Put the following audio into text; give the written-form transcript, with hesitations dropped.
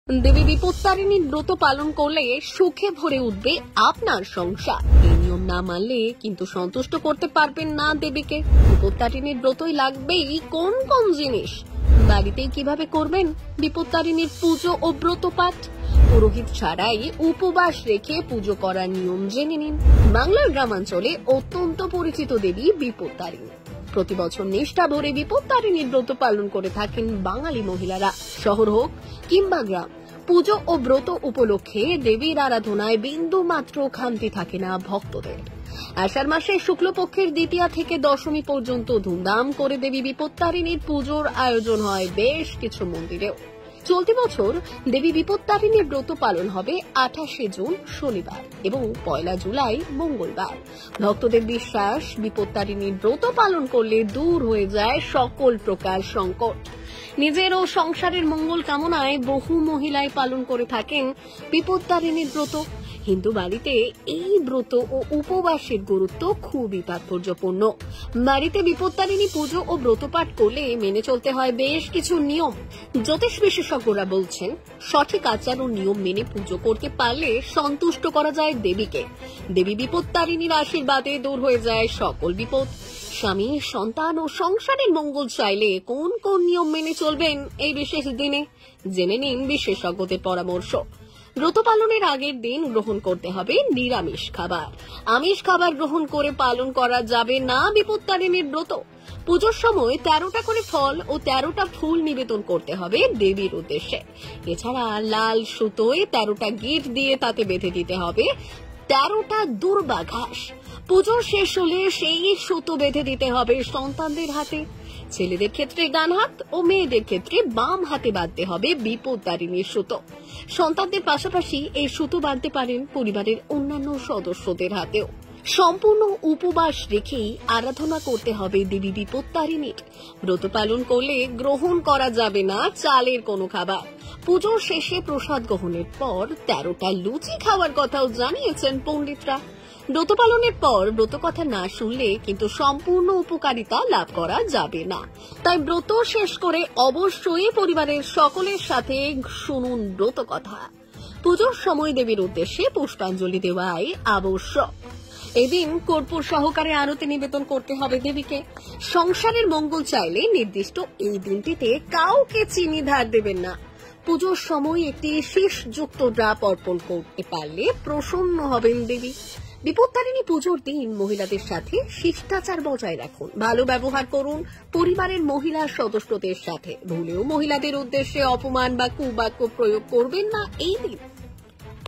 দেবী বিপত্তারিণীর ব্রত পালন করলে সুখে ভরে উঠবে আপনার সংসার। এই নিয়ম না মানলে কিন্তু সন্তুষ্ট করতে পারবেন না দেবীকে। বিপত্তারিণীর ব্রতই লাগবেই কোন কোন জিনিস, বাড়িতেই কিভাবে করবেন বিপত্তারিণীর পুজো ও ব্রত পাঠ, পুরোহিত ছাড়াই উপবাস রেখে পুজো করার নিয়ম জেনে নিন। বাংলার গ্রামাঞ্চলে অত্যন্ত পরিচিত দেবী বিপত্তারিণী। প্রতি বছর নিষ্ঠা ভরে বিপত্তারিণীর ব্রত পালন করে থাকেন বাঙালি মহিলারা। শহর হোক কিংবা গ্রাম, পুজো ও ব্রত উপলক্ষে দেবীর আরাধনায় বিন্দু মাত্র খামতি থাকে না ভক্তদের। আষাঢ় মাসের শুক্লপক্ষের দ্বিতীয়া থেকে দশমী পর্যন্ত ধুমধাম করে দেবী বিপত্তারিণীর পুজোর আয়োজন হয় বেশ কিছু মন্দিরেও। চলতি বছর দেবী বিপত্তারিণীর ব্রত পালন হবে 28শে জুন শনিবার এবং 1 জুলাই মঙ্গলবার। ভক্তদের বিশ্বাস, বিপত্তারিণীর ব্রত পালন করলে দূর হয়ে যায় সকল প্রকার সংকট। নিজের ও সংসারের মঙ্গল কামনায় বহু মহিলাই পালন করে থাকেন বিপত্তারিণীর ব্রত। হিন্দু বাড়িতে এই ব্রত ও উপবাসের গুরুত্ব খুবই তাৎপর্যপূর্ণ। বাড়িতে বিপত্তারিণী পুজো ও ব্রত পাঠ করলে মেনে চলতে হয় বেশ কিছু নিয়ম। জ্যোতিষ বিশেষজ্ঞরা বলছেন, সঠিক আচার ও নিয়ম মেনে পুজো করতে পারলে সন্তুষ্ট করা যায় দেবীকে। দেবী বিপত্তারিণীর আশীর্বাদে দূর হয়ে যায় সকল বিপদ। স্বামী, সন্তান ও সংসারের মঙ্গল চাইলে কোন কোন নিয়ম মেনে চলবেন এই বিশেষ দিনে, জেনে নিন বিশেষজ্ঞদের পরামর্শ। ব্রত পালনের আগের দিন গ্রহণ করতে হবে নিরামিষ খাবার। আমিষ খাবার গ্রহণ করে পালন করা যাবে না বিপত্তারিণীর ব্রত। পুজোর সময় 13টা করে ফল ও 13টা ফুল নিবেদন করতে হবে দেবীর উদ্দেশ্যে। এছাড়া লাল সুতোয় 13টা গিট দিয়ে তাতে বেঁধে দিতে হবে 13টা দুর্বা ঘাস। পুজো শেষ হলে সেই সুতো বেঁধে দিতে হবে সন্তানদের হাতে। ছেলেদের ক্ষেত্রে ডান হাত ও মেয়েদের ক্ষেত্রে বাম হাতে বাঁধতে হবে বিপত্তারিণীর সুতো। সন্তানদের পাশাপাশি এই সুতো বাঁধতে পারেন পরিবারের অন্যান্য সদস্যদের হাতেও। সম্পূর্ণ উপবাস রেখেই আরাধনা করতে হবে দেবী বিপত্তারিণীর। ব্রত পালন করলে গ্রহণ করা যাবে না চালের কোনো খাবার। পুজোর শেষে প্রসাদ গ্রহণের পর 13টা লুচি খাওয়ার কথাও জানিয়েছেন পণ্ডিতরা। ব্রত পালনের পর ব্রত কথা না শুনলে কিন্তু সম্পূর্ণ উপকারিতা লাভ করা যাবে না। তাই ব্রত শেষ করে অবশ্যই পরিবারের সকলের সাথে শুনুন ব্রত কথা। পুজোর সময় দেবীর উদ্দেশ্যে পুষ্পাঞ্জলি দেওয়াই আবশ্যক। এদিন কর্পূর সহকারে আরতি নিবেদন করতে হবে দেবীকে। সংসারের মঙ্গল চাইলে নির্দিষ্ট এই দিনটিতে কাউকে চিনি ধার দেবেন না। পুজোর সময় একটি শীষযুক্ত ড্রাপ অর্পণ করতে পারলে প্রসন্ন হবেন দেবী। বিপত্তারিণী পুজোর দিন মহিলাদের সাথে শিষ্টাচার বজায় রাখুন, ভালো ব্যবহার করুন পরিবারের মহিলা সদস্যদের সাথে। ভুলেও মহিলাদের উদ্দেশ্যে অপমান বা কুবাক্য প্রয়োগ করবেন না এই দিন।